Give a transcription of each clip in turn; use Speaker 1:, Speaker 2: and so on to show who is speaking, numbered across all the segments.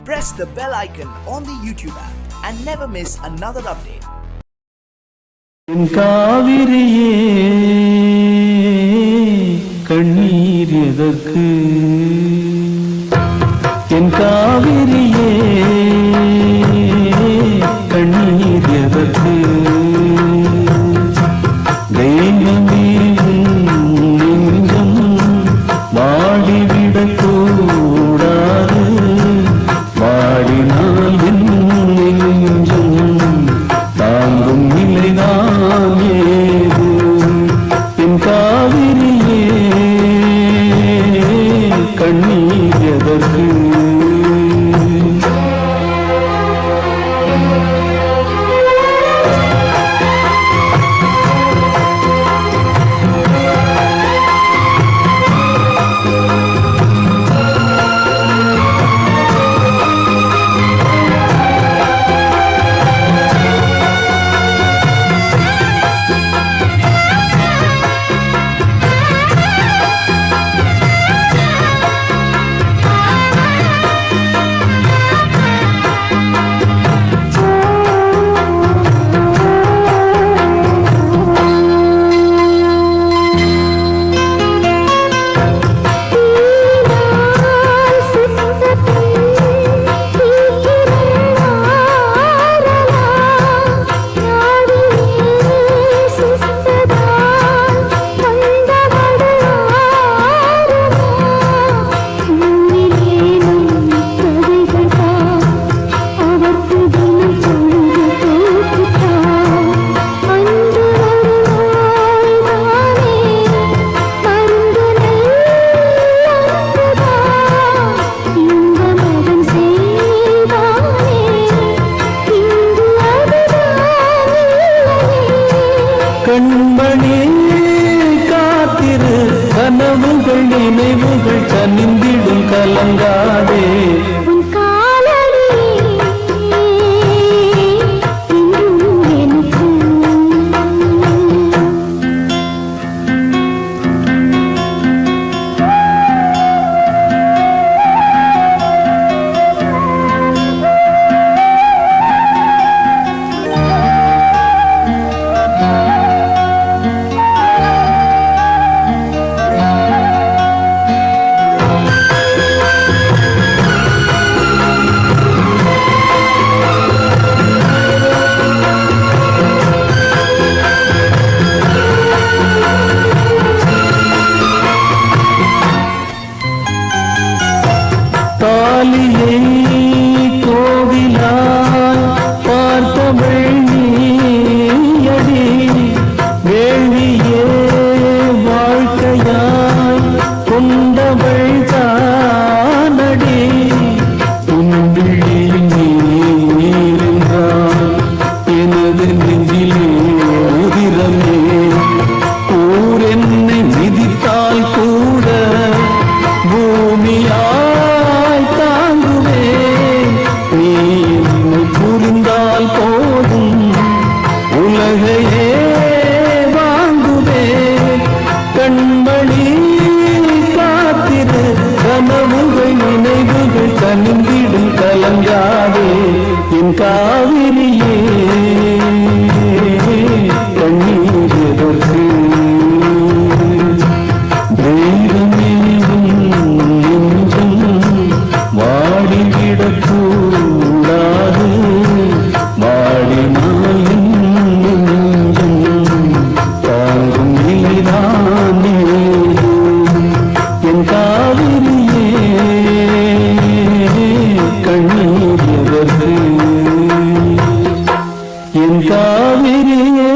Speaker 1: press the bell icon on the YouTube app and never miss another update.
Speaker 2: என் காவிரியே கண்ணீர் எதற்கு, என் காவிரியே கண்ணீர் எதற்கு, தெய்வமே நெஞ்சம் வாடிவிடக் கூடாது, வாடினால் என் நெஞ்சம் தாங்கும் நிலைதான் ஏது, என் காவிரியே கண்ணீர் எதற்கு. கண்மணி காத்திரு, கனவுகள் நினைவுகள் கனிந்திடும் கலங்காதே, தாலியை கோவிலாய் பார்த்தவள் நீயடி, வேள்வியே வாழ்க்கையாய் கொண்டவள் தானடி, உன்விழியில் நீரின்றான் எனது நெஞ்சிலே உதிரமே, ஊர் என்னை மிதித்தால் கூட பூமியா புரிந்தால் போதும் உலகையே வாங்குவே, கண்மணி காத்திரு, கனவுகள் நினைவுகள் கனிந்திடும் கலங்காதே, என் காவிரியே கண்ணீர் எதற்கு, தெய்வமே நெஞ்சம் வாடிவிடக் கூடாது, வாடினால் நெஞ்சம் தாங்கும் நிலைதான் ஏது, என் காவிரியே கண்ணீர் எதற்கு, என் காவிரியே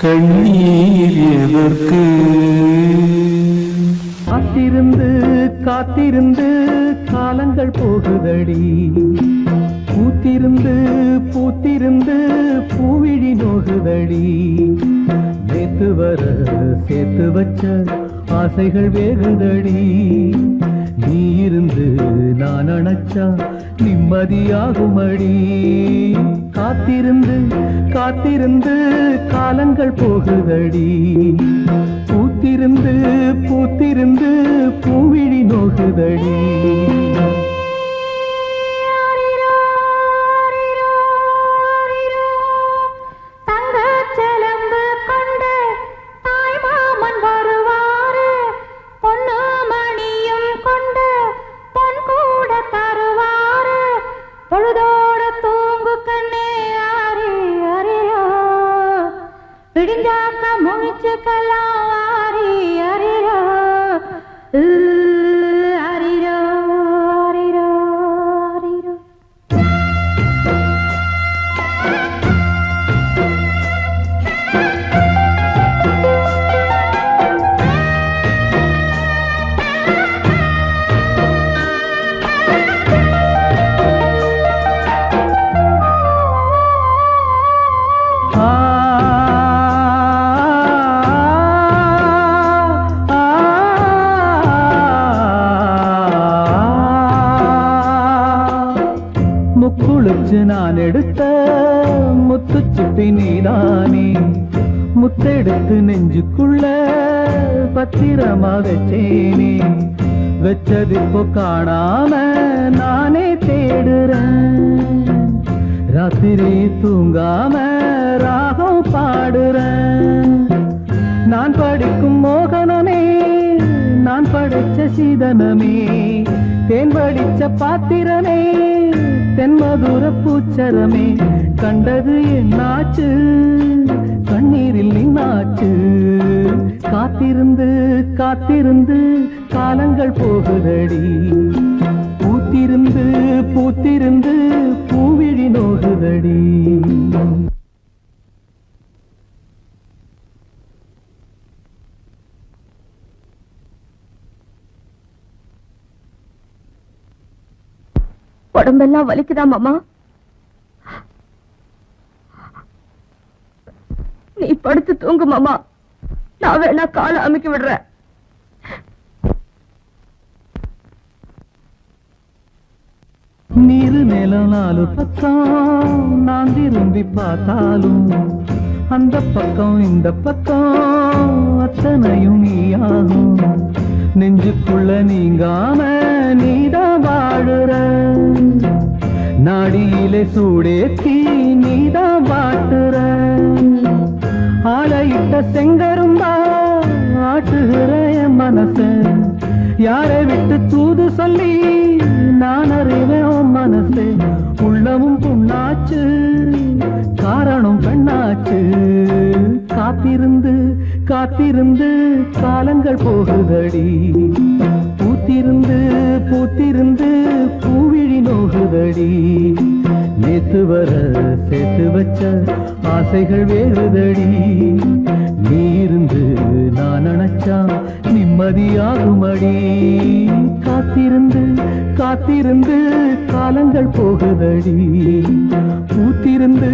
Speaker 2: கண்ணீர் எதற்கு. காத்திருந்து காத்திருந்து காலங்கள் போகுதடி, பூத்திருந்து பூத்திருந்து பூவிழி நோகுதடி, நேத்து வர சேர்த்து வச்ச ஆசைகள் வேகுதடி, நீ இருந்து நான் அணைச்சா நிம்மதியாகுமடி, காத்திருந்து காத்திருந்து காலங்கள் போகுதடி, பூத்திருந்து பூத்திருந்து பூவிழி பூவிழி நோகுதடி. முக்குளிச்சு நான் எடுத்த முத்துச்சிப்பி நீதானே, முத்தெடுத்து நெஞ்சுக்குள்ள பத்திரமா வச்சேனே, வச்சதிப்போ காணாம நானே தேடுறேன், ராத்திரி தூங்காம ராகம் பாடுறேன். நான் படிக்கும் மோகனமே, நான் படைச்ச சீதனமே, தேன் படிச்ச பாத்திரமே, தென்மதுர பூச்சரமே, கண்டது என்னாச்சு கண்ணீரில் நின்னாச்சு. காத்திருந்து காத்திருந்து காலங்கள் போகுதடி, பூத்திருந்து பூத்திருந்து பூவிழி நோகுதடி.
Speaker 3: உடம்பெல்லாம் வலிக்குதா மாமா? நீ படுத்து தூங்கு மாமா, நான் வேணா காலை அமுக்கி விடுறேன்.
Speaker 2: நீரு நிலம் நாலு பக்கம் நான் திரும்பி பார்த்தாலும், அந்த பக்கம் இந்த பக்கம் அத்தனையும் நீயாகும். நெஞ்சுக்குள்ள நீங்காம நீதான் வாழுற, நாடியிலே சூடேத்தி நீதான் வாட்டுற. ஆளையிட்ட செங்கரும்பா ஆட்டுகிற என் மனச, யாரை விட்டு தூது சொல்லி நான் அறிவேன் உன் மனசு. உள்ளமும் புண்ணாச்சு காரணம் பெண்ணாச்சு, காத்திருந்து காத்திருந்து காலங்கள் போகுதடி, பூத்திருந்து பூத்திருந்து பூவிழி நோகுதடி. நேத்து வர சேர்த்து வச்ச ஆசைகள் வேறுதடி, நீ இருந்து நான் நினைச்சா நிம்மதியாகுமடி. காத்திருந்து காத்திருந்து காலங்கள் போகுதடி, பூத்திருந்து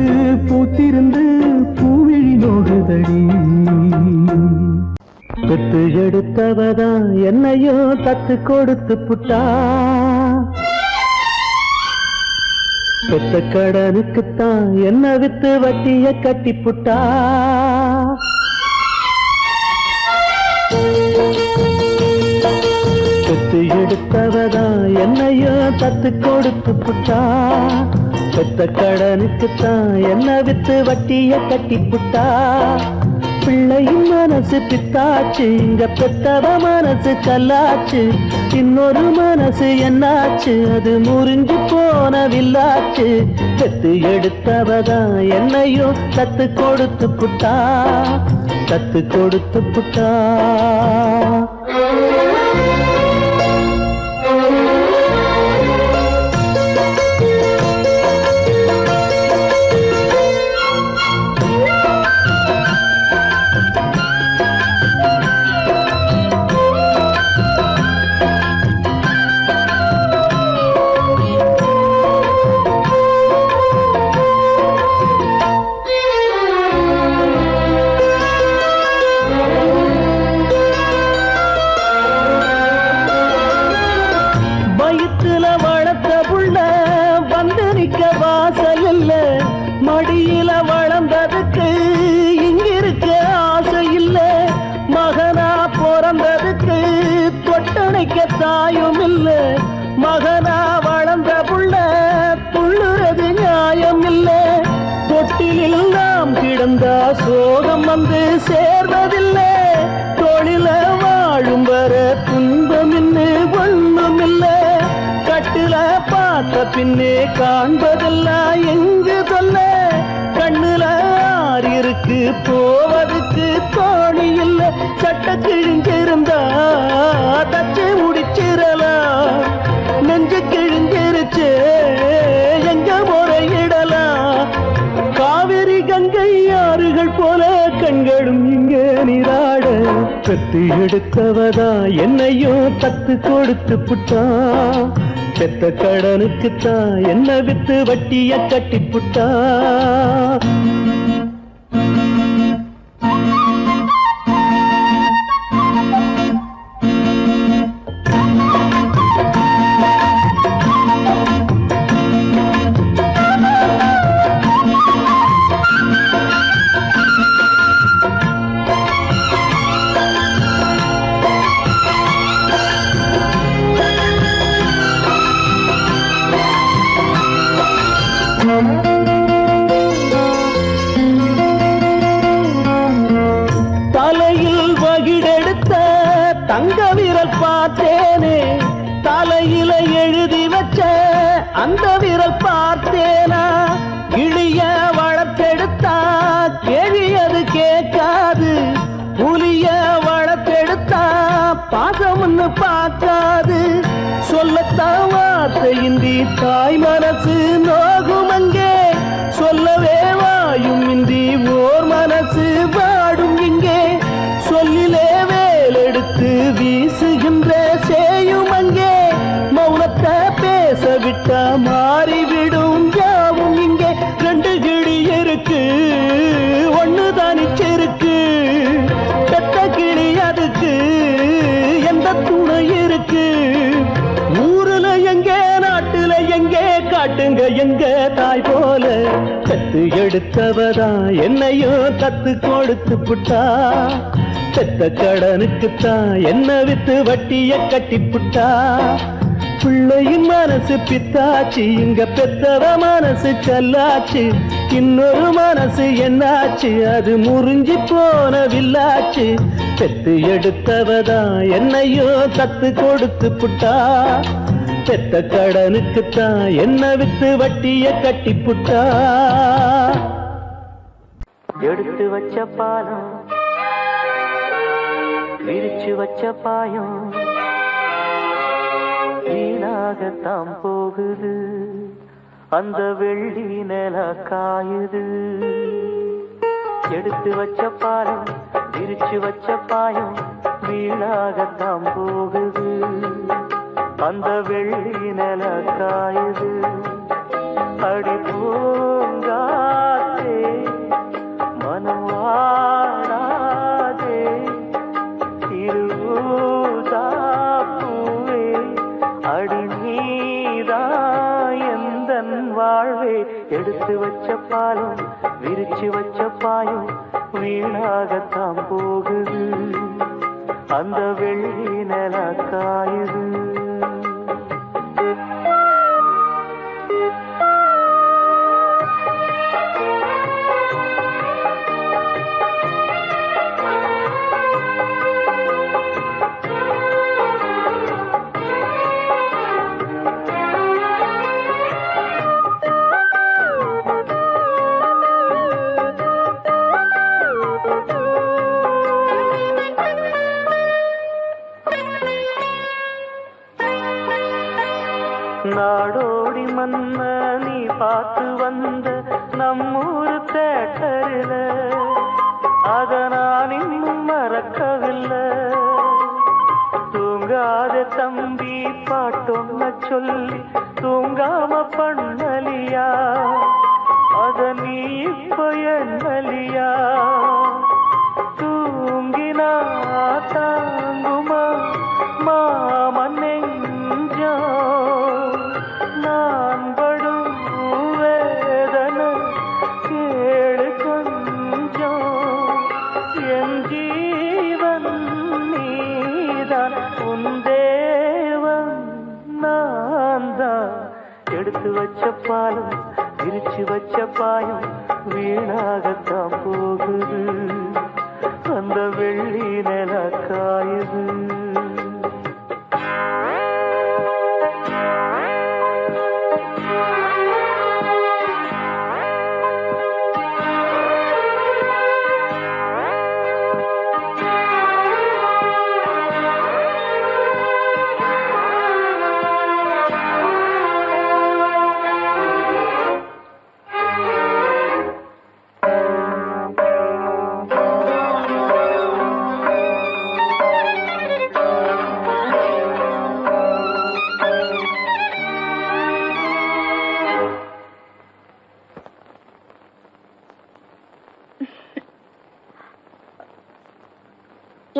Speaker 2: பூத்திருந்து பூவிழி நோகுதடி. பெத்து எடுத்தவதா என்னையோ தத்து கொடுத்து புட்டா, பெத்த கடனுக்குத்தான் என்ன வித்து வட்டிய கட்டி புட்டா. பெத்து எடுத்தவதா என்னையோ தத்து கொடுத்து புட்டா, பெத்த கடனுக்குத்தான் என்ன வித்து வட்டிய கட்டி புட்டா. பிள்ளையின் மனசு பித்தாச்சு, இங்க பெத்தவ மனசு கல்லாச்சு. இன்னொரு மனசு என்னாச்சு, அது முறிஞ்சு போனவில்லாச்சு. பெத்து எடுத்தவதான் என்னையோ தத்து கொடுத்து புட்டா, தத்து கொடுத்து புட்டா. தாயும் இல்ல மகனா வளர்ந்த புள்ள துள்ளுறது நியாயம் இல்ல தொட்டிலில் நாம் கிடந்தா சோகம் வந்து சேர்வதில்லை தொழில வாழும் வர துன்பம் இன்னு ஒண்ணும் இல்ல கட்டுல பார்த்த பின்னே காண்பதெல்லாம் எங்கு சொல்ல கண்ணுல ஆறிருக்கு போவதுக்கு தோணி இல்ல சட்ட கிழிஞ்சிருந்தா தச்சு முடிச்சிடலாம் நெஞ்சு கிழிஞ்சிருச்சு எங்க முறையிடலாம் காவிரி கங்கை ஆறுகள் போல கண்களும் இங்க நீராட பெத்து எடுத்தவதா என்னையும் தத்து கொடுத்து புட்டா பெத்த கடனுக்குத்தான் என்ன வித்து வட்டிய கட்டி புட்டா தலையில் வகிடெடுத்த தங்க விரல் பார்த்தேனே தலையில எழுதி வச்ச அந்த விரல் பார்த்தேனா இழிய வளர்த்தெடுத்தா கேள்வி அது கேட்காது புலிய வளர்த்தெடுத்தா பாசம்னு பார்க்காது சொல்லத்தான் வார்த்தையின்றி தாய் மனசு நோகும் அங்கே சொல்லவே வாயும் இன்றி ஓர் மனசு வாடும் இங்கே சொல்லிலே வேலெடுத்து வீசுகின்ற சேயும் அங்கே மௌனத்தை பேச விட்டா மாறிவிடும் யாவும் இங்கே ரெண்டு கிளி இருக்கு ஒண்ணு தனிச்சிருக்கு பெத்த கிளி அதுக்கு எந்த துணை இருக்கு ஊருல எங்கே நாட்டுல எங்கே காட்டுங்க எங்க தாய் போல கத்து எடுத்தவதா என்னையும் தத்து கொடுத்து புட்டா பெத்த கடனுக்குத்தான் என்ன வித்து வட்டிய கட்டி புட்டா பிள்ளையின் மனசு பித்தாச்சு இங்க பெத்தவ மனசு கல்லாச்சு இன்னொரு மனசு என்னாச்சு அது முறிஞ்சி போன வில்லாச்சு பெத்து எடுத்தவதா என்னையோ தத்து கொடுத்து புட்டா பெத்த கடனுக்குத்தான் என்ன வித்து வட்டிய கட்டி புட்டா எடுத்து வச்ச பாலம் விரிச்சு வச்ச பாயம் வீணாகத்தான் போகுது அந்த வெள்ளி நில காயுது எடுத்து வச்ச பாலம் விரிச்சு வச்ச பாயம் வீணாகத்தான் போகுது அந்த வெள்ளி நில காயுது அடி பூங்காத்தே மனம் வாடாதே திருவுதாப்பூவே அடி நீதான் எந்தன் வாழ்வே எடுத்து வச்ச பாலம் விரிச்சு வச்ச பாயம் வீணாகத்தான் போகுது அந்த வெள்ளி நில காயுது நாடோடி மன்ன நீ பார்த்து வந்த நம்மூர் தேட்டரில அத நான் இன்னும் மறக்கவில்லை தூங்காத தம்பி பாட்டொன்ன சொல்லி தூங்காம பண்ணலியா அத நீ இப்ப எண்ணலியா தூங்கினா தாங்குமா மாமன் நெஞ்சோ நான் படும் வேதனை கேளு கொஞ்சம் என் ஜீவன் நீதான் உன் தேவ எடுத்து வச்ச பாலம் விரிச்சு வச்ச பாயம் வீணாகத்தான் போகுது, அந்த வெள்ளி நில காயுது.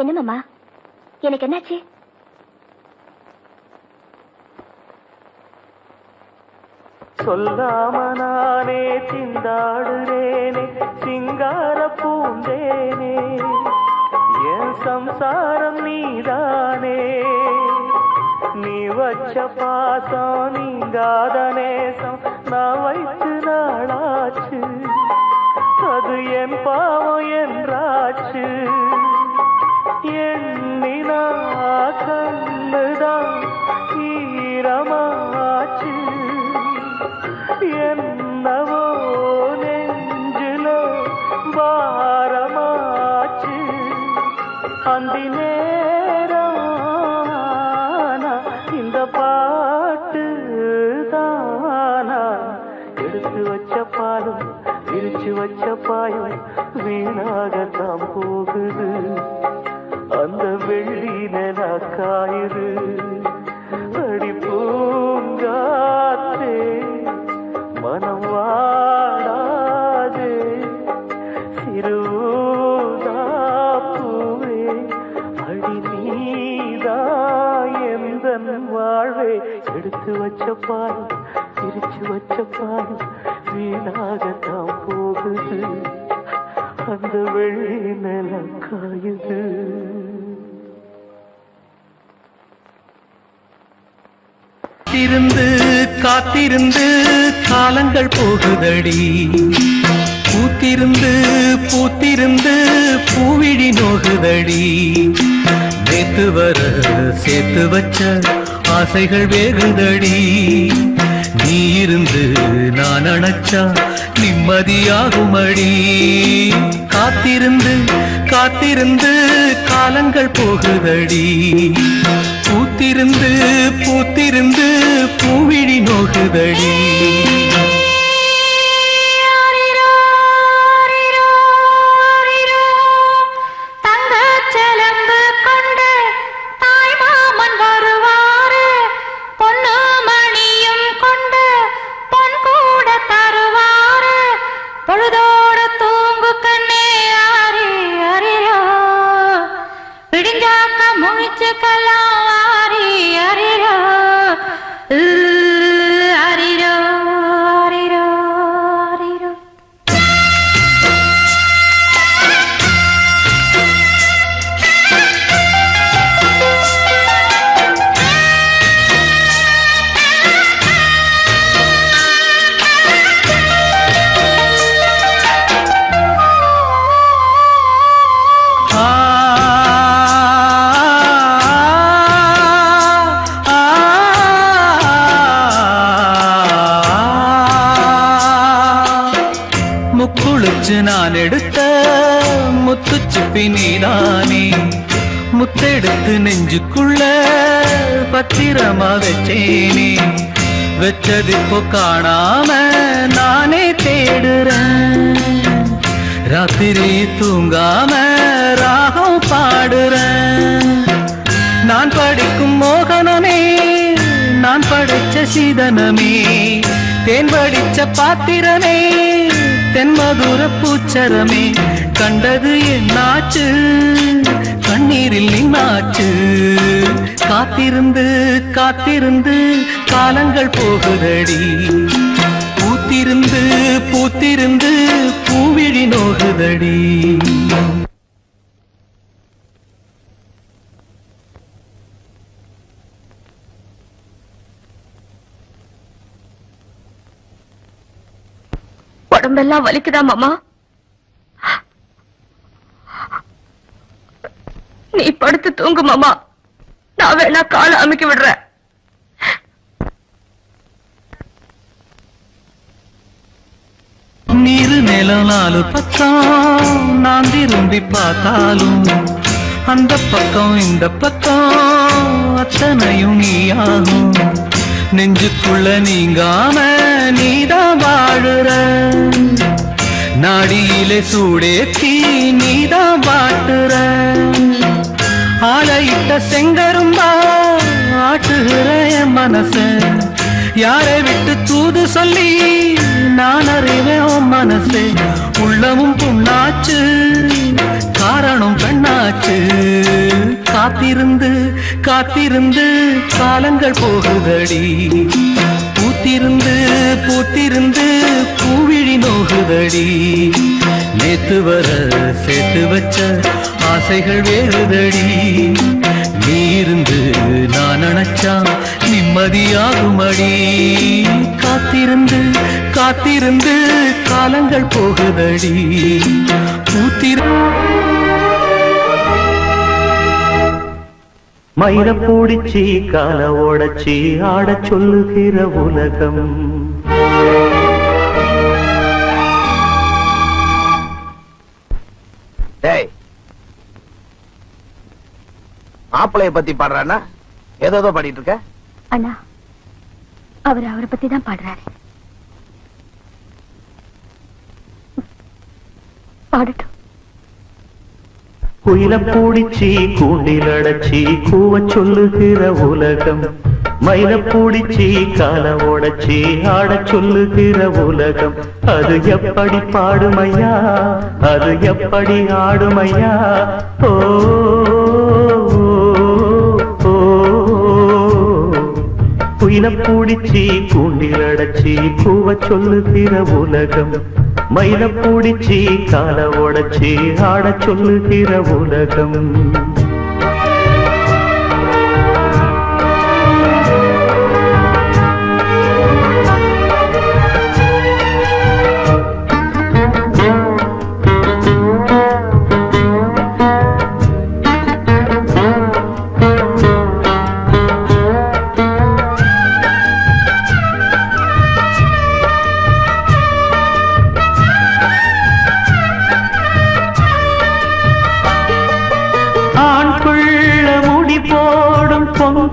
Speaker 3: என்ன மாமா, எனக்கு என்னாச்சு?
Speaker 2: சொல்லாம நானே திண்டாடுறேனே சிங்கார பூந்தேனே, என் சம்சாரம் நீதானே, நீ வச்ச பாசம் நீங்காத நேசம் நான் வைத்து நாளாச்சு, அது என் பாவம் என்றாச்சு. எண்ணினா கண்ணுதான் ஈரமாச்சு, என்னவோ நெஞ்சில பாரமாச்சு. அந்தி நேரம் இந்த பாட்டு தானா, எடுத்து வச்ச பாலும் விரிச்சு வச்ச பாயும் வீணாகத்தான் போகுது, அந்த வெள்ளி நில காயுது. அடி பூங்காத்தே மனம் வாடாதே, சிறுதாப்பூவே அடி நீதா எந்தன் வாழ்வே. எடுத்து வச்ச பாலும் பிரிச்சு வச்ச பாலும் வீணாகத்தான் போகுது, அந்த வெள்ளி நில காயுது.
Speaker 4: காத்திருந்து காத்திருந்து காலங்கள் போகுதடி, பூத்திருந்து பூத்திருந்து பூவிழி நோகுதடி, நேத்து வர சேர்த்து வச்ச ஆசைகள் வேகுதடி, நீ இருந்து நான் அணைச்சா நிம்மதியாகுமடி. காத்திருந்து காத்திருந்து காலங்கள் போகுதடி, பூத்திருந்து பூத்திருந்து பூவிழி நோகுதடி. நான் எடுத்த முத்துச்சிப்பி நீதானே, முத்தெடுத்து நெஞ்சுக்குள்ள பத்திரமா வச்சேனே, வச்சதிப்போ காணாம நானே தேடுறேன், ராத்திரி தூங்காம ராகம் பாடுறேன். நான் படிக்கும் மோகனமே, நான் படைச்ச சீதனமே, தேன் படிச்ச பாத்திரமே, தென்மதுர பூச்சரமே, கண்டது என்னாச்சு கண்ணீரில் நின்னாச்சு. காத்திருந்து காத்திருந்து காலங்கள் போகுதடி, பூத்திருந்து பூத்திருந்து பூவிழி நோகுதடி.
Speaker 3: உடம்பெல்லாம் வலிக்குதா மாமா? நீ படுத்து தூங்கு மாமா, நான் வேணா காலை அமைக்க விடுறேன்.
Speaker 4: நீரு நிலம் நாலு பக்கம் நான் திரும்பி பார்த்தாலும் அந்த பக்கம் இந்த பக்கம் அத்தனையும் நீயாகும். நெஞ்சுக்குள்ள நீங்காம நீதான் வாழுற, நாடியிலே சூடேத்தி நீதான் வாட்டுற. ஆளையிட்ட செங்கரும்பா ஆட்டுகிற என் மனச, யாரை விட்டு தூது சொல்லி நான் அறிவேன் உன் மனசே. உள்ளமும் புண்ணாச்சு, காரணம் பெண்ணாச்சு. காத்திருந்து காத்திருந்து காலங்கள் போகுதடி, பூத்திருந்து பூத்திருந்து பூவிழி நோகுதடி. நேத்து வர சேர்த்து வச்ச ஆசைகள் வேறுதடி, நீ இருந்து நான் நினைச்சா நிம்மதியாகுமடி. காத்திருந்து காத்திருந்து காலங்கள் போகுதடி,
Speaker 2: மயில பூடிச்சி கால ஓடச்சி ஆட சொல்லுகிற உலகம்.
Speaker 5: மாப்பிளைய பத்தி பாடுறானா? ஏதோ பாடிட்டு இருக்க
Speaker 3: அண்ணா. அவரை பத்தி தான் பாடுறாரு. பாடட்டும்.
Speaker 2: குயில பூடிச்சி கூண்டில் அடைச்சி கூவ சொல்லுகிற உலகம். மயில பூடிச்சி கால ஓடச்சி ஆட சொல்லுகிற உலகம். அது எப்படி பாடுமையா, அது எப்படி ஆடுமையா? ஓ குயில பூடிச்சி கூண்டில் அடைச்சி கூவ சொல்லுகிற உலகம். மயில பூடிச்சி கால ஓடச்சி ஆட சொல்லுகிற உலகம்.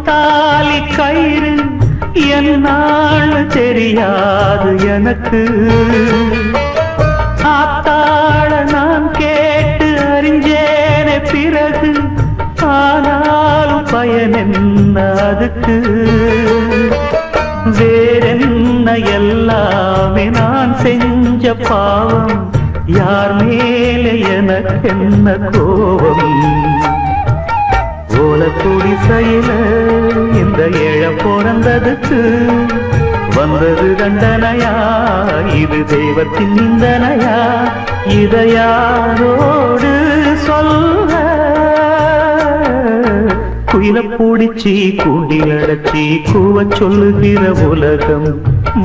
Speaker 2: தாலி கயிறு என்னான்னு தெரியாது எனக்கு. ஆத்தாள நான் கேட்டு அறிஞ்சேனே பிறகு, ஆனாலும் பயன் என்ன அதுக்கு? வேறென்ன எல்லாமே நான் செஞ்ச பாவம், யார் மேலே எனக்கு என்ன கோபம்? ஓலக்கூடி செயல இந்த ஏழ பிறந்ததுக்கு வந்தது தண்டனையா, இது தெய்வத்தின் நிந்தனையா? இதை யாரோடு சொல்ல? குயில பூடிச்சி கூண்டில் அடைச்சி கூவ சொல்லுகிற உலகம்.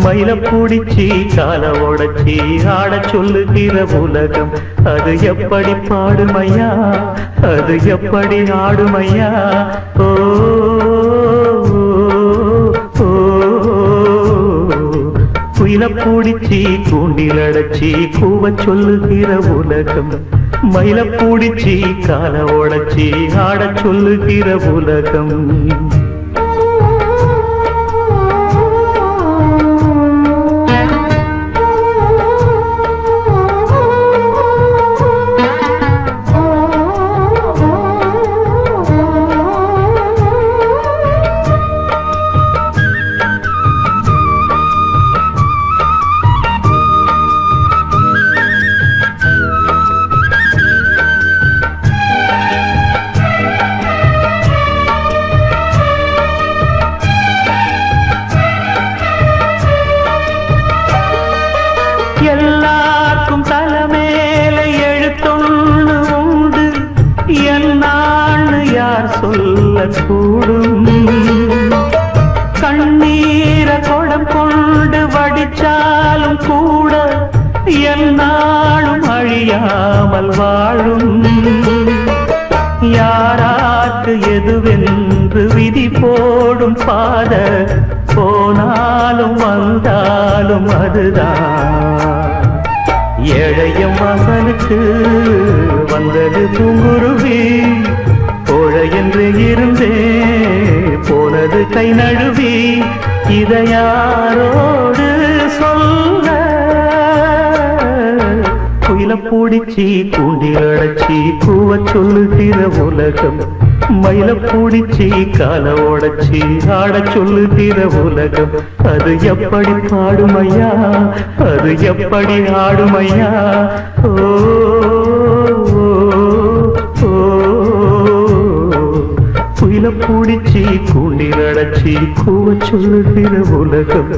Speaker 2: மயில பூடிச்சி கால உடைச்சி ஆட சொல்லுகிற உலகம். அது எப்படி பாடுமையா, அது எப்படி ஆடுமையா? ஓ குயில பூடிச்சி கூண்டில் அடைச்சி கூவ சொல்லுகிற உலகம். மயில பூடிச்சி கால உடைச்சி ஆட சொல்லுகிற உலகம். எல்லாருக்கும் தலைமேல எழுத்தொன்னு உண்டு, என்னான்னு யார் சொல்லக்கூடும்? கண்ணீர கொடம் கொண்டு வடிச்சாலும் கூட விதி போடும் பாத போனாலும் வந்தாலும் அதுதான் ஏழையம் வாசலுக்கு வந்தது பூங்குருவி கோழை என்று இருந்தே போனது கை நழுவி இதை யாரோடு சொல்ல குயில பூடிச்சி கூண்டில் அடைச்சி கூவ சொல்லுகிற உலகம் மயில பூடிச்சி கால உடைச்சி ஆட சொல்லுகிற உலகம் அது எப்படி பாடுமையா அது எப்படி ஆடுமையா ஓ குயில பூடிச்சி கூண்டில் அடைச்சி கூவ சொல்லுகிற உலகம்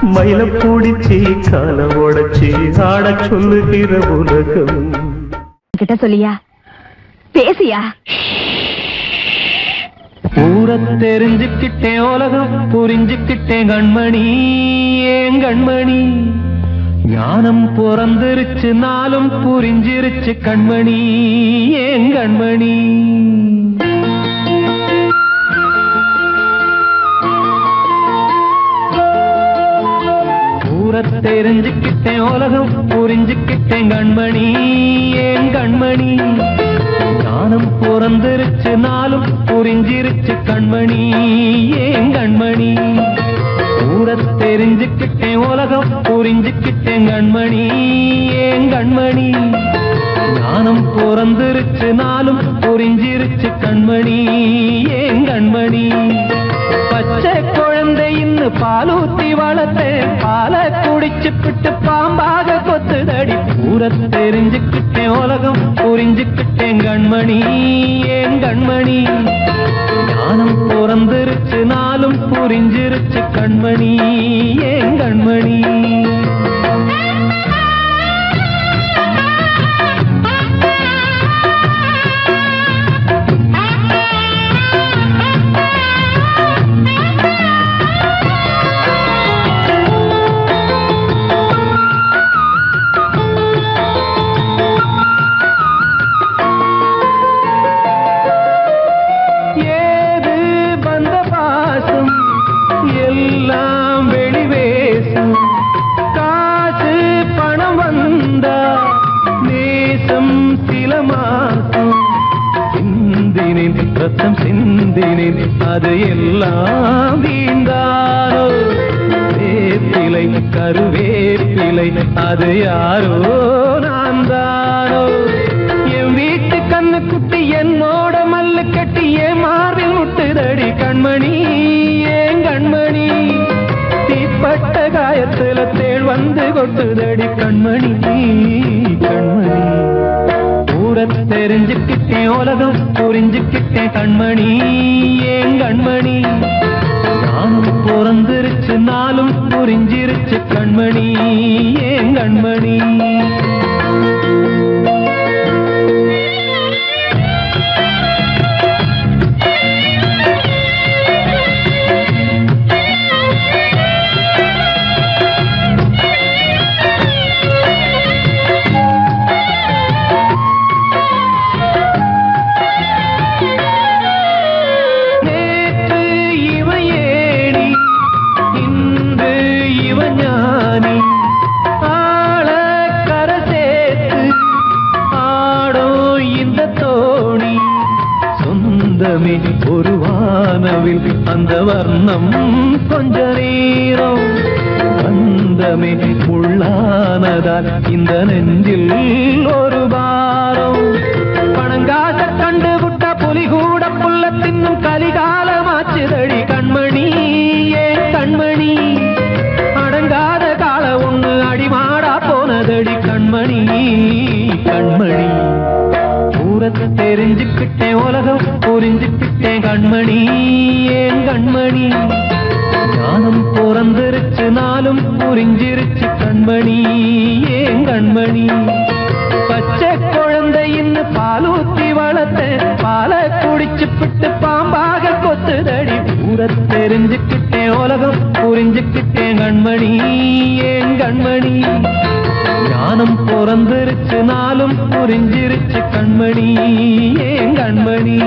Speaker 2: மயில பூடிச்சி கால உடைச்சி ஆட சொல்லுகிற உலகம்
Speaker 3: கிட்ட சொல்லியா பேசியா
Speaker 4: ஊரை தெரிஞ்சுக்கிட்டேன் உலகம் புரிஞ்சுக்கிட்டேன் கண்மணி ஏன் கண்மணி ஞானம் பிறந்திருச்சு நாளும் புரிஞ்சிருச்சு கண்மணி ஏன் கண்மணி தெரிஞ்சுக்கிட்டேன் உலகம் புரிஞ்சுக்கிட்டேன் கண்மணி ஏன் கண்மணி ஞானம் பிறந்திருச்சு நாளும் புரிஞ்சிருச்சு கண்மணி ஏன் கண்மணி ஊரை தெரிஞ்சுக்கிட்டேன் உலகம் புரிஞ்சுக்கிட்டேன் கண்மணி ஏன் கண்மணி ஞானம் பிறந்திருச்சு நாளும் புரிஞ்சிருச்சு கண்மணி ஏன் கண்மணி பச்சை குழந்தை இன்னும் பாலூத்தி வளர்த்தேன் பாலை குடிச்சு பிட்டு பாம்பாக கொத்துதடி ஊரை தெரிஞ்சுக்கிட்டேன் உலகம் புரிஞ்சுக்கிட்டேன் கண்மணி ஏன் கண்மணி ஞானம் பிறந்திருச்சு நாளும் புரிஞ்சிருச்சு கண்மணி ஏன் கண்மணி ரத்தம் சிந்தினேன் அது எல்லாம் வீண்டாரோ வேப்பிலை கருவேப்பிலை அது யாரோ நான் தானோ என் வீட்டு கண்ணு குட்டி என்னோட மல்லு கட்டி என் மார்பில் முட்டுதடி கண்மணி ஏன் கண்மணி தீப்பட்ட காயத்துல தேள் வந்து கொட்டுதடி கண்மணி கண்மணி தெரிஞ்சுக்கிட்டேன் உலகம் புரிஞ்சுக்கிட்டேன் கண்மணி ஏன் கண்மணி நானும் பிறந்திருச்சு நாளும் புரிஞ்சிருச்சு கண்மணி ஏன் கண்மணி ஒரு வானவில் அந்த வர்ணம் கொஞ்ச நேரம் பந்தமே உள்ளானதால் இந்த நெஞ்சில் ஒரு பாரம் பணங்காச கண்டு விட்ட புலி கூட புல்ல தின்னும் கலிகாலமாச்சுதடி கண்மணி ஏன் கண்மணி அடங்காத கால ஒண்ணு அடிமாடா போனதடி கண்மணி கண்மணி தெரிஞ்சுக்கிட்டேன் உலகம் புரிஞ்சுக்கிட்டேன் கண்மணி ஏன் கண்மணி ஞானம் பிறந்திருச்சு நாளும் புரிஞ்சிருச்சு கண்மணி ஏன் கண்மணி பச்சை குழந்தை இன்னும் பாலூத்தி வளர்த்தேன் பாலை குடிச்சு பிட்டு பாம்பாக கொத்துதடி ஊரை தெரிஞ்சுக்கிட்டேன் உலகம் புரிஞ்சுக்கிட்டேன் கண்மணி ஏன் கண்மணி ஞானம் பிறந்திருச்சு நாளும் புரிஞ்சிருச்சு கண்மணி ஏன் கண்மணி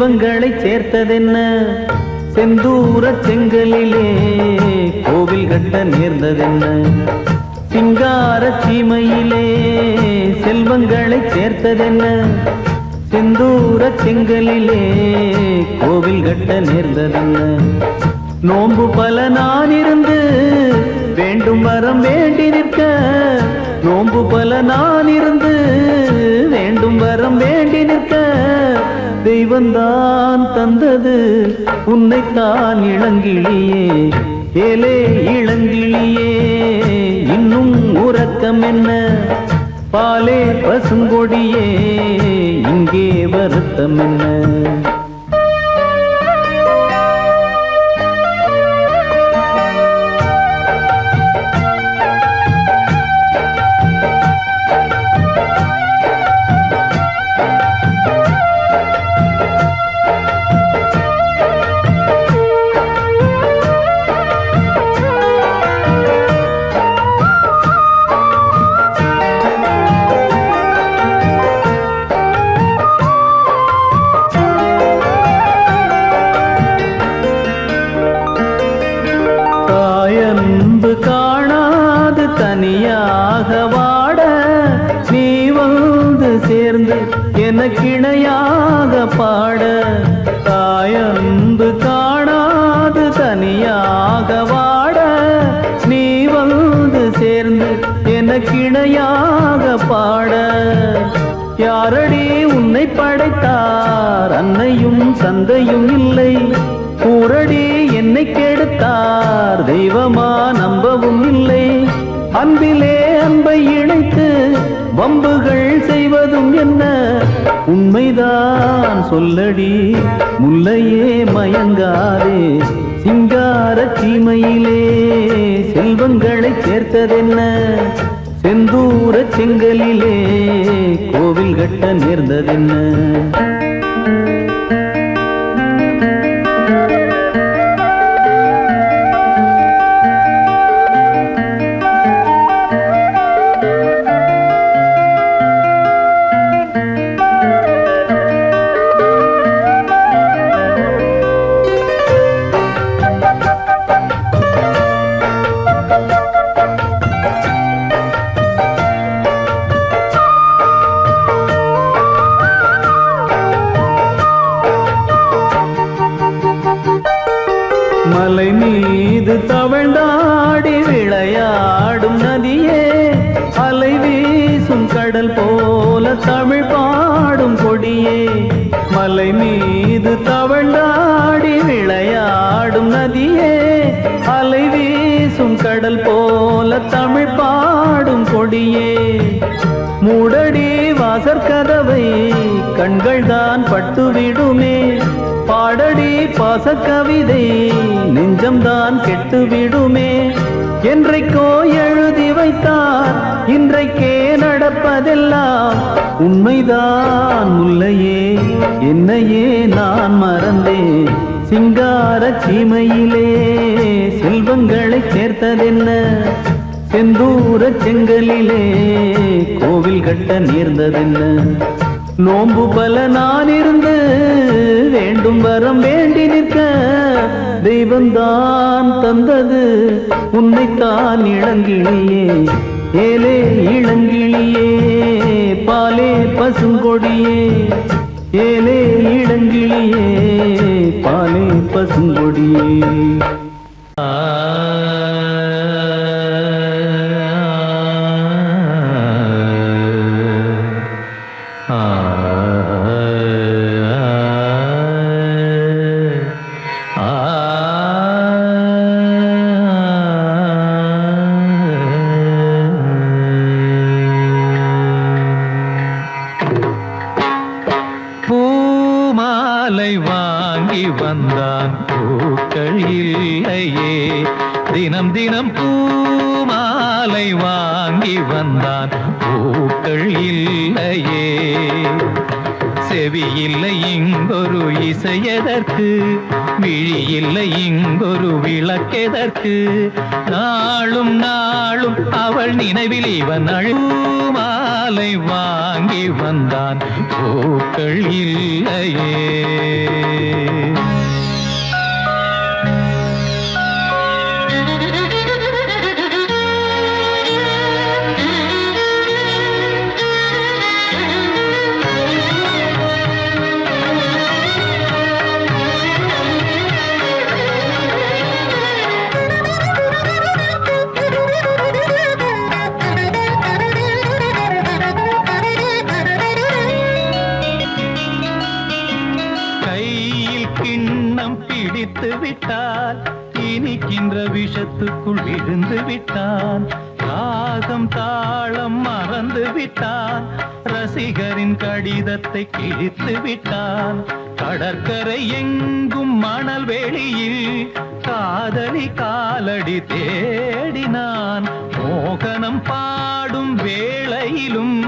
Speaker 2: செல்வங்களை சேர்த்ததென்ன செந்தூர செங்கலிலே கோவில் கட்ட நேர்ந்ததென்ன சிங்கார சீமையிலே செல்வங்களை சேர்த்ததென்ன செந்தூர செங்கலிலே கோவில் கட்ட நேர்ந்ததென்ன நோன்பு பல நான் இருந்து வேண்டும் வரம் வேண்டி நிற்க நோன்பு பல நான் இருந்து வேண்டும் வரம் வேண்டி நிற்க தெய்வந்தான் தந்தது உன்னைத்தான் இளங்கிளியே ஏலே இளங்கிளியே இன்னும் உறக்கம் என்ன பாலே பசுங்கொடியே இங்கே வருத்தம் என்ன கிணையாக பாட தாயன்பு காணாது தனியாக வாட நீ வந்து சேர்ந்து என கிணையாக பாட யாரடி உன்னை படைத்தார் அன்னையும் சந்தையும் இல்லை கூரடி என்னை கெடுத்தார் தெய்வமா நம்பவும் இல்லை அன்பிலே அன்பை இணைத்து வம்புகள் செய்வதும் என்ன உண்மைதான் சொல்லடி முல்லையே மயங்காதே சிங்கார சீமையிலே செல்வங்களை சேர்த்ததென்ன செந்தூர செங்கலிலே கோவில் கட்ட நேர்ந்ததென்ன மலை மீது தவழ்ந்தாடி விளையாடும் நதியே அலை வீசும் கடல் போல தமிழ் பாடும் கொடியே மலை மீது தவழ்ந்தாடி விளையாடும் நதியே அலை வீசும் கடல் போல தமிழ் பாடும் கொடியே மூடடி வாசற்கதவை கண்கள் தான் பட்டுவிடுமே பாடடி பாசக்கவிதை நெஞ்சம்தான் கெட்டுவிடுமே என்றைக்கோ எழுதி வைத்தார் இன்றைக்கே நடப்பதெல்லாம் உண்மைதான் முல்லையே என்னையே நான் மறந்தேன் சிங்கார சீமையிலே செல்வங்களை சேர்த்ததென்ன செந்தூர செங்கலிலே கோவில் கட்ட நேர்ந்ததென்ன நோன்பு பல நான் இருந்து வேண்டும் வரம் வேண்டி நிற்க தெய்வந்தான் தந்தது உன்னைத்தான் இளங்கிளியே ஏலே இளங்கிளியே பாலே பசுங்கொடியே ஏலே இளங்கிளியே பாலே பசுங்கொடியே
Speaker 4: பூமாலை வாங்கி வந்தான் பூக்கள் இல்லையே தினம் தினம் பூமாலை வாங்கி வந்தான் பூக்கள் இல்லையே செவி இல்லை இங்கொரு இசையதற்கு விழி இல்லை இங்கொரு விளக்கெதற்கு நாளும் நாளும் அவள் நினைவில் இவன் அழுமாலை மாலை வாங்கி வந்தான் பூக்கள் இல்லையே. விட்டால் இனிக்கின்ற விஷத்துக்குள் விழுந்து விட்டான். ராகம் தாளம் மறந்து விட்டான். ரசிகரின் கடிதத்தை கிழித்து விட்டான். கடற்கரை எங்கும் மணல் வெளியில் காதலி காலடி தேடினான். மோகனம் பாடும் வேளையிலும்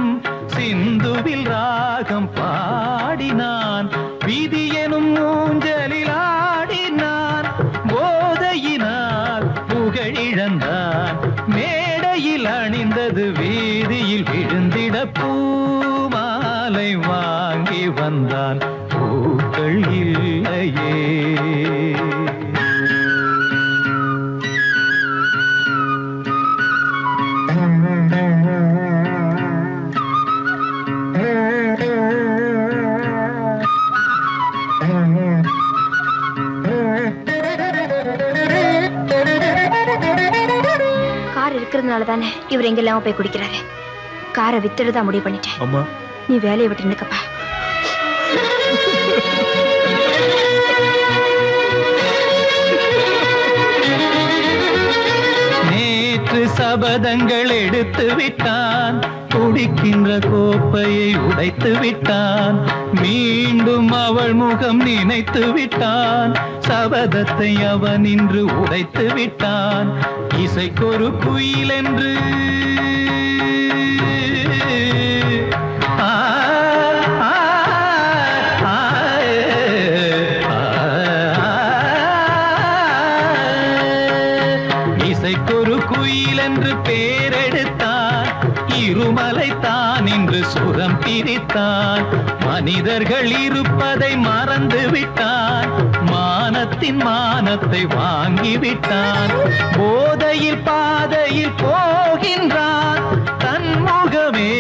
Speaker 4: சிந்துவில் ராகம் பாடினான். விதி எனும் ஊஞ்சலில் ஆடினான். போதையினால் புகழிழந்தான். மேடையில் அணிந்தது வீதியில் விழுந்திட பூமாலை வாங்கி வந்தான் பூக்கள் இல்லையே.
Speaker 3: இருக்கிறதுனாலதானே இவர் எங்கெல்லாம் போய் குடிக்கிறாரு. காரை வித்துடுதான் முடிவு பண்ணிட்டேன்.
Speaker 2: அம்மா,
Speaker 3: நீ வேலையை விட்டு நிற்கப்பா.
Speaker 4: நேற்று சபதங்கள் எடுத்து விட்டான். குடிக்கின்ற கோப்பையை உடைத்து விட்டான். மீண்டும் அவள் முகம் நினைத்து விட்டான். சபதத்தை அவன் இன்று உடைத்து விட்டான். இசைக்கொரு குயில் என்று இசைக்கொரு குயில் என்று பேரெடுத்தான். இருமலை தான் இன்று சுரம் பிரித்தான். மனிதர்கள் இருப்பதை மறந்து விட்டான். மானத்தின் மானத்தை வாங்கிவிட்டான். போதையில் பாதையில் போகின்றான். தன் முகமே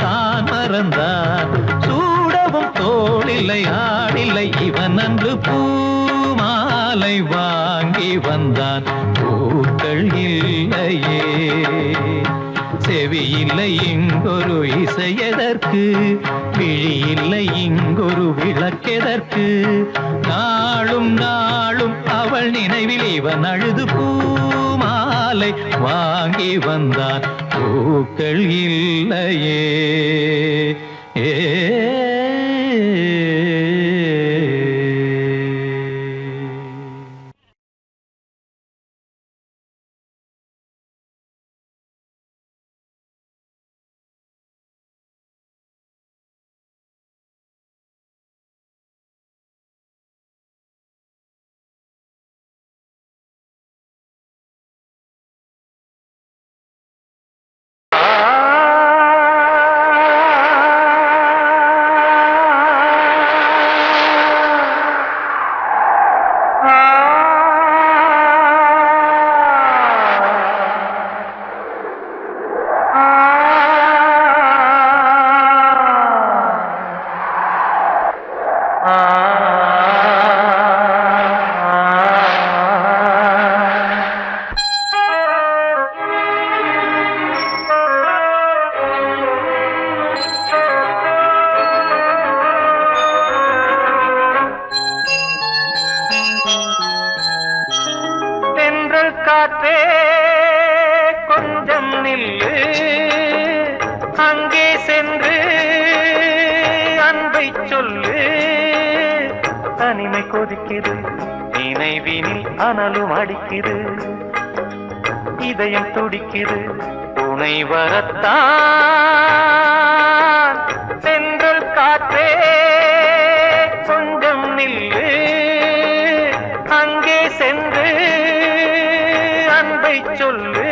Speaker 4: தான் மறந்தான். சூடவும் தோளில்லை ஆடில்லை இவன் அன்று பூமாலை வாங்கி வந்தான் பூக்கள் இல்லையே. செவி இல்லை இங்கொரு இசையதற்கு. விழி இல்லை இங்கொரு விளக்கெதற்கு. நாளும் நாளும் அவள் நினைவில் இவன் அழுது பூமாலை வாங்கி வந்தான் பூக்கள் இல்லையே.
Speaker 6: காற்றே கொஞ்சம் நில்லு. அங்கே சென்று அன்பை சொல்லு. தனிமை கொதிக்குது. நினைவினில் அனலும் அடிக்குது. இதயம் துடிக்குது. துணை வரத்தான். சென்றல் காற்றே கொஞ்சம் நில்லு. அங்கே சென்று அன்பை சொல்லு.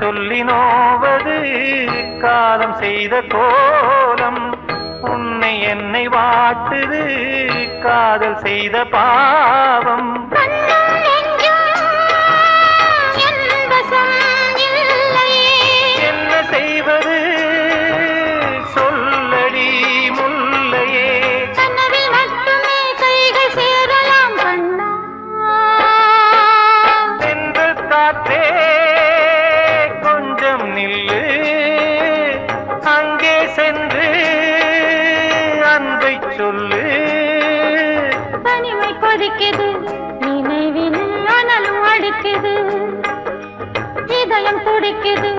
Speaker 6: சொல்லி நோவது காலம் செய்த கோலம். உன்னை என்னை வாட்டுது காதல் செய்த பாவம். என்ன செய்வது சொல்லடி முல்லையே. சென்று காற்றே கொஞ்சம் நில்லு, அங்கே சென்று அன்பை சொல்லு.
Speaker 3: தனிமை கொதிக்குது, நினைவில் அனலும் அடிக்குது, இதயம் துடிக்குது,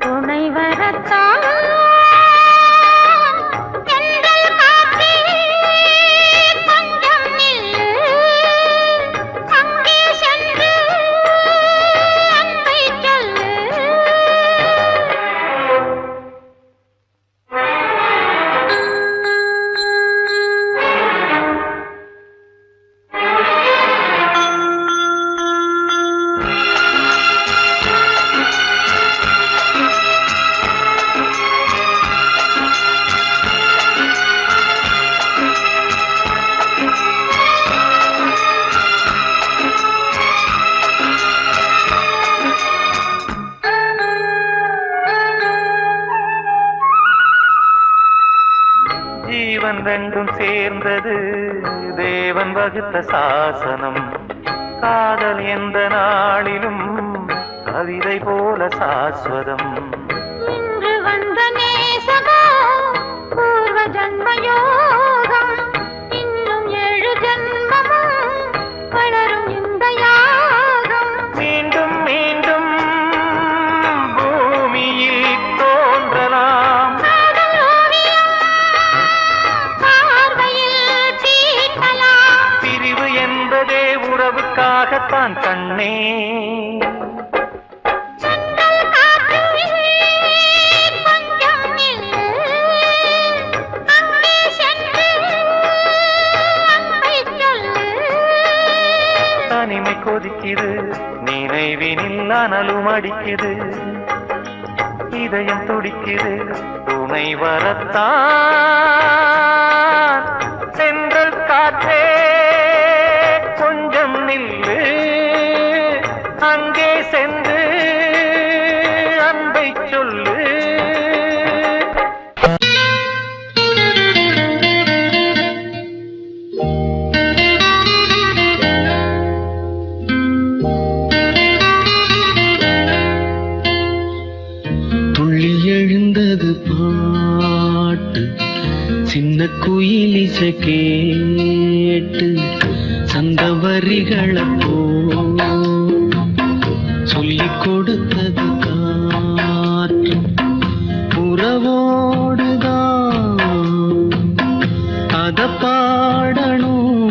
Speaker 3: துணை வரத்தான். எங்கள் காற்றே கொஞ்சம் நில்லு, அங்கே சென்று அன்பை சொல்லு.
Speaker 6: ஜீவன் ரெண்டும் சேர்ந்தது தேவன் வகுத்த சாசனம். காதல் எந்த நாளிலும் கவிதை போல சாஸ்வதம்.
Speaker 3: இன்று வந்த நேசகம் பூர்வ ஜன்மயோகம், இன்னும் 7 ஜன்மமும் வளரும் இந்த யாகம்.
Speaker 6: மீண்டும் மீண்டும் பூமியில் தோன்றலாம்.
Speaker 3: காதல் ஓவியம் பார்வையில் தீட்டலாம்.
Speaker 6: பிரிவு என்பதே உறவுக்காகத்தான் கண்ணே.
Speaker 3: சென்றல் காற்றே கொஞ்சம் நில்லு, அங்கே சென்று அன்பை சொல்லு.
Speaker 6: தனிமை கொதிக்குது, நினைவினில் அனலும் அடிக்குது, இதயம் துடிக்குது, துணை வரத்தான். சென்றல் காற்றே கொஞ்சம் நில்லு, அங்கே சென்று அன்பை சொல்லு.
Speaker 2: துள்ளி எழுந்தது பாட்டு, சின்ன குயிலிசை கேட்டு, சந்த வரிகளை சொல்லிக் கொடுத்தது காற்று. உறவோடுதான் அத பாடணும்,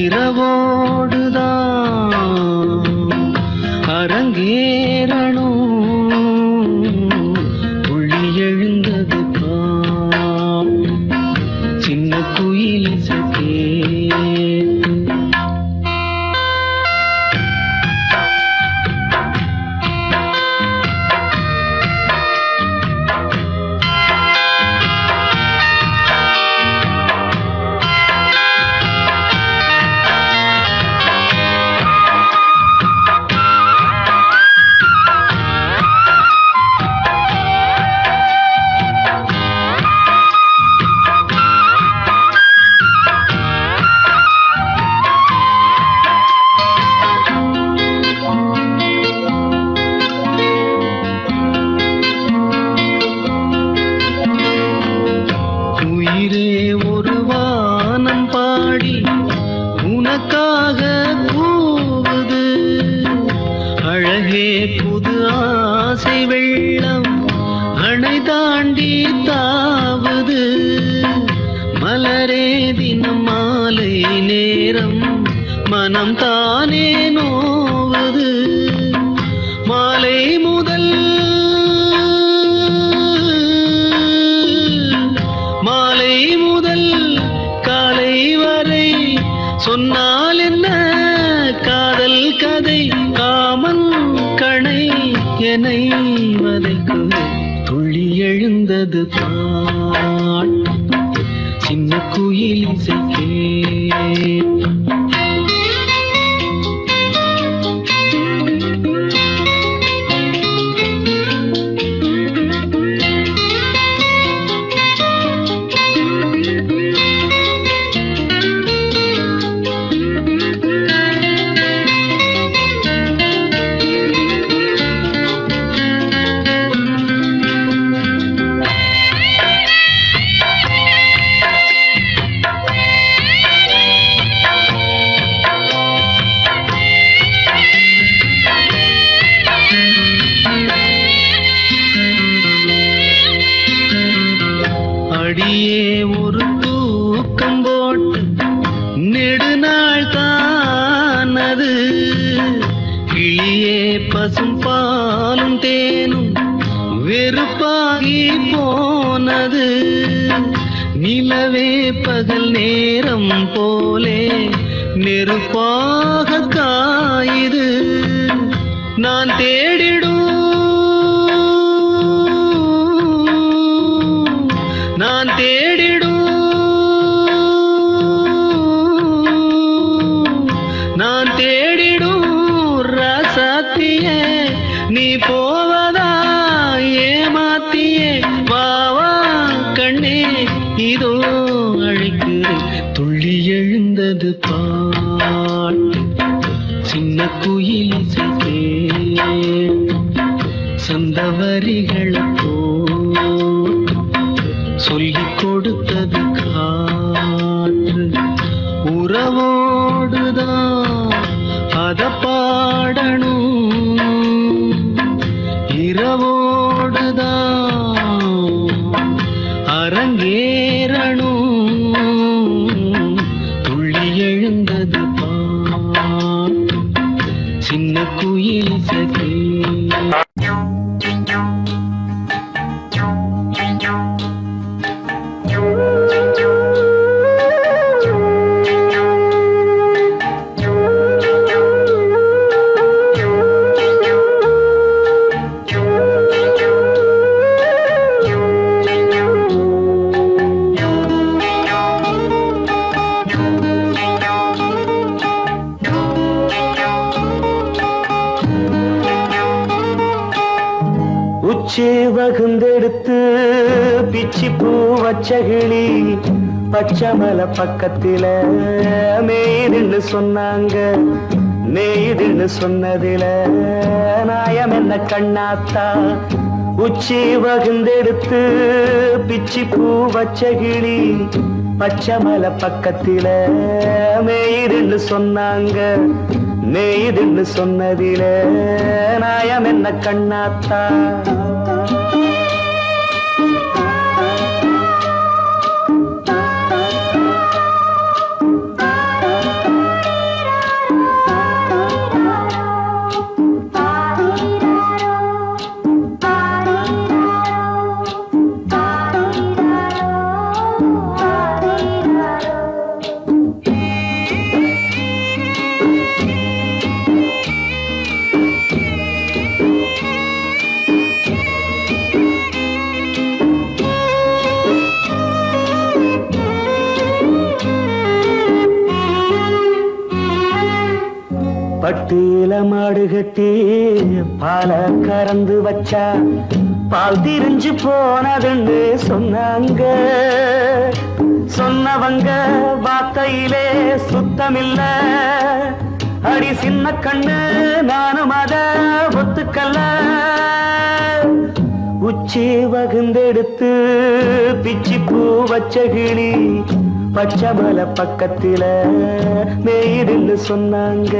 Speaker 2: இரவோடுதான் அரங்கேறணும். துள்ளி எழுந்தது பாட்டு, சின்ன குயிலிசை கேட்டு. உயிரே ஒரு வானம் பாடி உனக்காக கூவுது, அழகே புது ஆசை வெள்ளம் அணை தாண்டி தாவுது. மலரே தினம் மாலை நேரம் மனம் தானே நோவது. மாலை முதல் மாலை முதல் காலை வரை சொன்னால் என்ன காதல் கதை. காமன் கணை என்னை வதைக்குது துள்ளி எழுந்தது பாட்டு சின்ன குயில் இசை கேட்டு அடியே ஒரு தூக்கம் போட்டு நெடுநாள் தானது கிளியே பசும் பாலும் தேனும் வெறுப்பாகி போனது நிலவே பகல் நேரம் போலே நெருப்பாக காயுது நான் தேடிடும் நான் தேடிடும் நான் தேடிடும் ரசத்தியே நீ போவதா ஏமாத்தியே வாவா கண்ணே இதோ அழைக்கிறேன் துள்ளி எழுந்தது பாட்டு சின்ன குயில் இசை கேட்டு சந்தவரிகளை போட்டு சொல்லிக் கொடுத்தது காற்று உறவோடுதான் அத பாடணும் இரவோடுதான் அரங்கேறணும் துள்ளி எழுந்தது பாட்டு சின்ன குயில் இசை கேட்டு உச்சி வகுந்தெடுத்து பிச்சி பூ வச்ச கிளி பச்சமல பக்கத்தில மேய்துன்னு சொன்னாங்க மேய்துன்னு சொன்னதில நாயம் என்ன கண்ணாத்தா உச்சி வகுந்தெடுத்து பிச்சி பூ வச்ச கிளி பச்சமல பக்கத்தில மேய்துன்னு சொன்னாங்க மேய்துன்னு சொன்னதில நாயம் என்ன கண்ணாத்தா பட்டியல மாடு கட்டி பால கறந்து வச்சா பால் திரிஞ்சு போனதுன்னு சொன்னாங்க சொன்னவங்க வார்த்தையிலே சுத்தமில்ல அடி சின்ன கண்ணு நானும் அத ஒத்துக்கல்ல உச்சி வகுந்தெடுத்து பிச்சி பூ வச்ச கிளி பச்சமல பக்கத்தில மேய்துன்னு சொன்னாங்க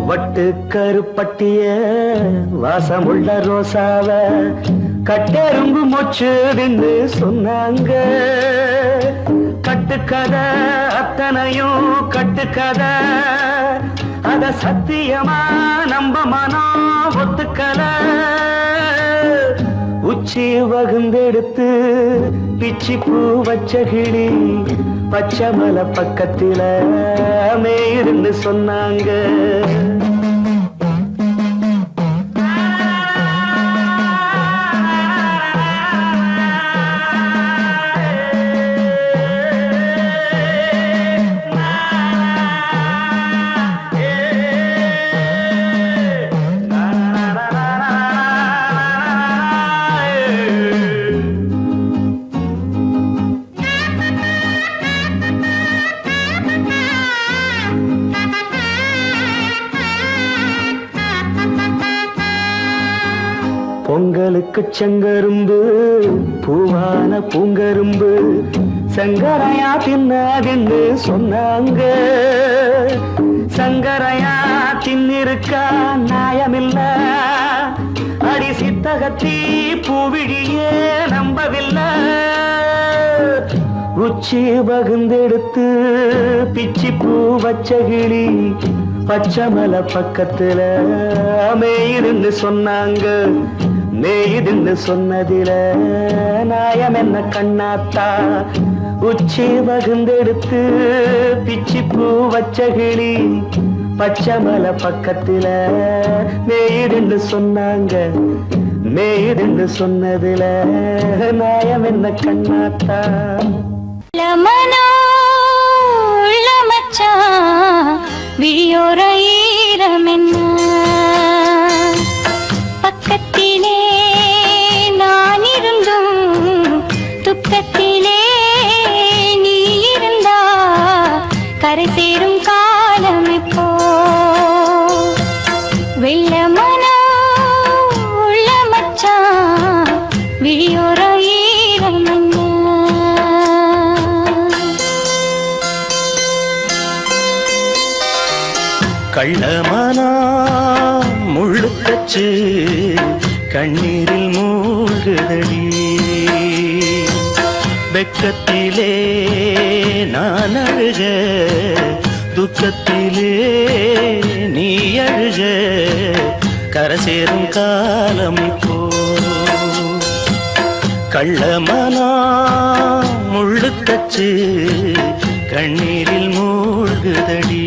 Speaker 2: வட்ட காட்டு கருப்பட்டிய வாசமுள்ள ரோசாவ கட்டெரும்பு மொச்சுதுன்னு சொன்னாங்க. கட்டுக்கதை அத்தனையும் கட்டுக்கதை, அத சத்தியமா நம்ப மனம் ஒத்துக்கல. உச்சி வகுந்தெடுத்து பிச்சி பூ வச்ச கிளி பச்சை மலை பக்கத்தில மேயிருந்து சொன்னாங்க. பொங்கலுக்கு செங்கரும்பு பூவான பூங்கரும்பு சங்கரையா தின்னாதின்னு சொன்னாங்க. சங்கரையா தின்னிருக்கா நியாயமில்ல, அடி சித்தகத்தி பூவிழியே நம்பவில்லை. உச்சி வகுந்தெடுத்து பிச்சி பூ வச்ச கிளி பச்சை மலை பக்கத்துல மேயிருந்து சொன்னாங்க. மேயிருந்து சொன்னதில நாயம் என்ன கண்ணாத்தா, உச்சி வகுந்தெடுத்து பிச்சி பூ வச்ச கிளி பச்சை மலை பக்கத்துல மேயிருந்து சொன்னாங்க. மேயிருந்து சொன்னதில நாயம் என்ன கண்ணாத்தா.
Speaker 7: விழியோர ஈரமென்ன பக்கத்திலே நான் இருந்தும் துக்கத்திலே நீ இருந்தா கரை சேரும் காலம் இப்போ. வெள்ள மனம் உள்ள மச்சான் விழியோர ஈரமென்ன.
Speaker 2: கள்ளமானா முள்ளுக்கச்சு கண்ணீரில் மூழ்குதடி. வெக்கத்திலே நான் அழுக, துக்கத்திலே நீ அழுக, கரை சேரும் காலம் இப்போ. கள்ளமானா முள்ளுக்கச்சு கண்ணீரில் மூழ்குதடி.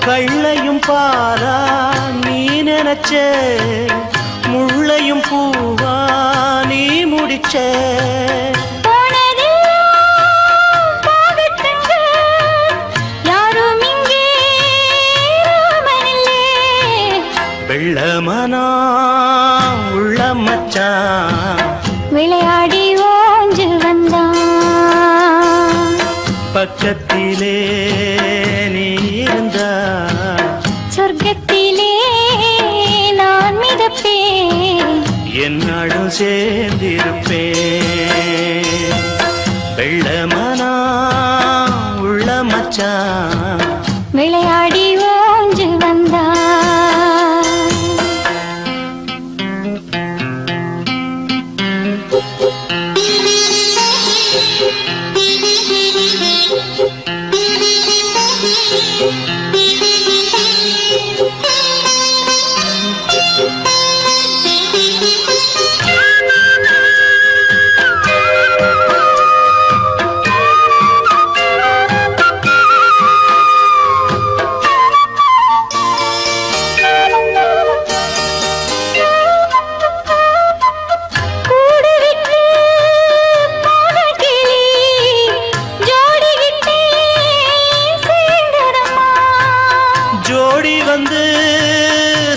Speaker 2: கள்ளையும் பாலா நீ நினைச்ச, முள்ளையும் பூவா நீ முடிச்ச. வெள்ளமனா உள்ள மச்சான்
Speaker 7: விளையாடி ஓஞ்சு வந்தான்.
Speaker 2: பக்கத்திலே நீ இருந்தா
Speaker 7: சொர்க்கத்திலே நான் மிதப்பேன்,
Speaker 2: என்னாலும் சேர்ந்திருப்பேன். வெள்ளமனா உள்ள மச்சான்
Speaker 7: விளையாடி ஓஞ்சு வந்தான்.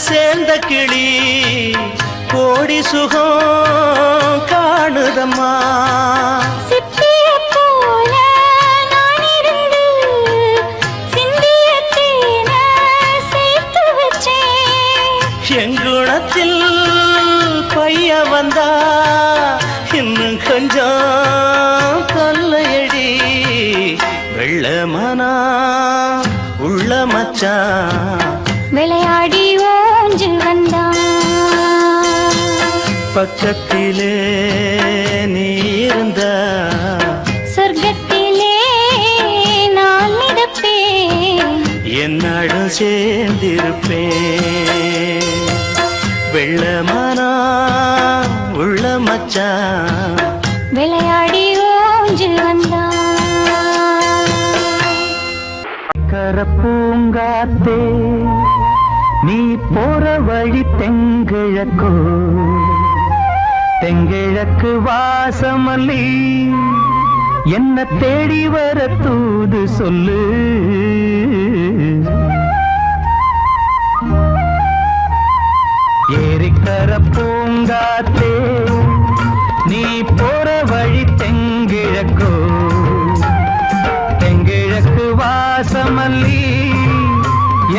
Speaker 2: சேர்ந்த கிளி கோடி சுகம் காணுதம்மா.
Speaker 7: சிப்பியைப் போல நான் இருந்து சிந்திய தேனை சேர்த்து வச்சேன்.
Speaker 2: எங்குணத்தில் பைய வந்தா இன்னும் கொஞ்சம் தொல்லையடி. வெள்ளமனா உள்ள மச்சான்
Speaker 7: விளையாடி ஓஞ்சு வந்தான்.
Speaker 2: பக்கத்திலே நீ இருந்தா
Speaker 7: சொர்க்கத்திலே நான் மிதப்பேன்.
Speaker 2: என்னாடும் சேர்ந்திருப்பேன். வெள்ளமனா உள்ள மச்சான்
Speaker 7: விளையாடி ஓஞ்சு வந்தான்.
Speaker 4: கரப்பூங்காத்தே நீ போற வழி தெங்கிழக்கோ, தெங்கிழக்கு வாசமல்லி என்ன தேடி வர தூது சொல்லு. ஏரிக்கர பூங்காத்தே நீ போற வழி தெங்கிழக்கோ, தெங்கிழக்கு வாசமல்லி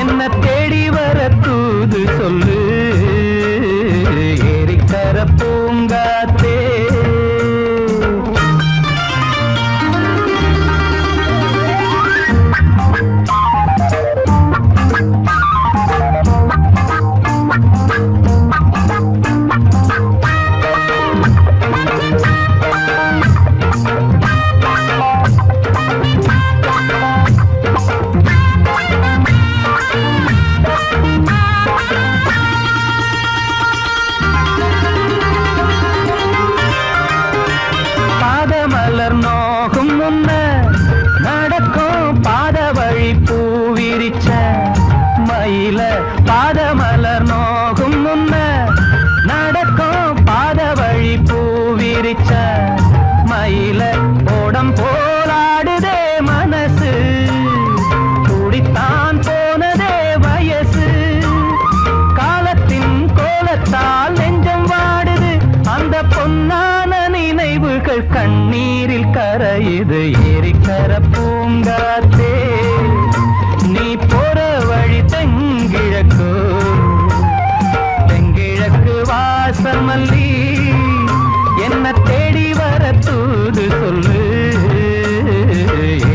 Speaker 4: என்ன தேடி வர தூது சொல்லு. ஏரிக்கர பூங்காத்தே பாதமலர் நோகும் முன்ன நடக்கும் பாத வழி பூவிரிச்ச மயில. பாதமலர் நோகும் முன்ன நடக்கும் பாத வழி பூவிரிச்ச மயில. ஓடம் போலாடுதே மனசு, குடித்தான் போனதே வயசு. காலத்தின் கோலத்தால் நெஞ்சம் வாடுது, அந்த பொன்னான நினைவுகள் கண்ணீரில் கரையுது. ஏரிக்கர பூங்காத்தே நீ போற வழி தெங்கிழக்கு, தெங்கிழக்கு வாசமல்லி என்ன தேடி வர தூது சொல்லு.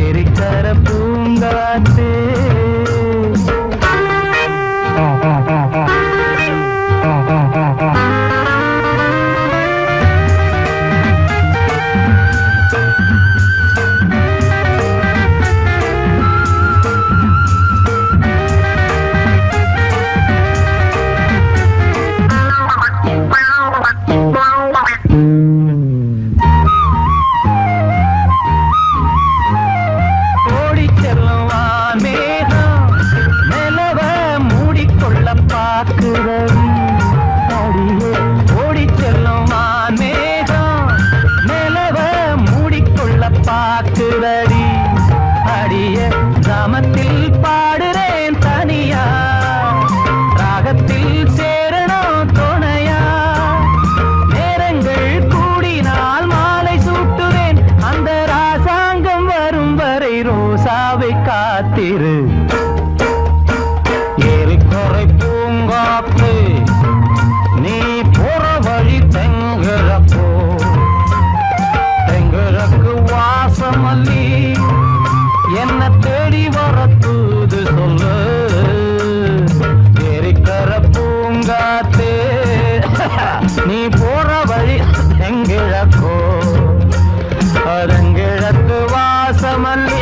Speaker 4: ஏரிக்கர பூங்காத்தே ஓடி செல்லும் வான்மேகம் நிலவ மூடிக்கொள்ள பார்க்கிறது. அடியே ஓடி செல்லும் வான்மேகம் நிலவ மூடிக்கொள்ள பார்க்கிறடி. அடிய கிராமத்தில் பாடுறேன் தனியா, ராகத்தில் சேரணும் துணையா. நேரங்கள் கூடினால் மாலை சூட்டுவேன், அந்த ராசாங்கம் வரும் வரை ரோசாவை காத்திரு. ஏரிக்கரை பூங்காத்து நீ போற வழி தெங்கிழக்கோ, தெங்கிழக்கு வாசமல்லி என்ன தேடி வர தூது சொல்லு. ஏரிக்கர பூங்காத்தே நீ போற வழி தெங்கிழக்கோ, தெங்கிழக்கு வாசமல்லி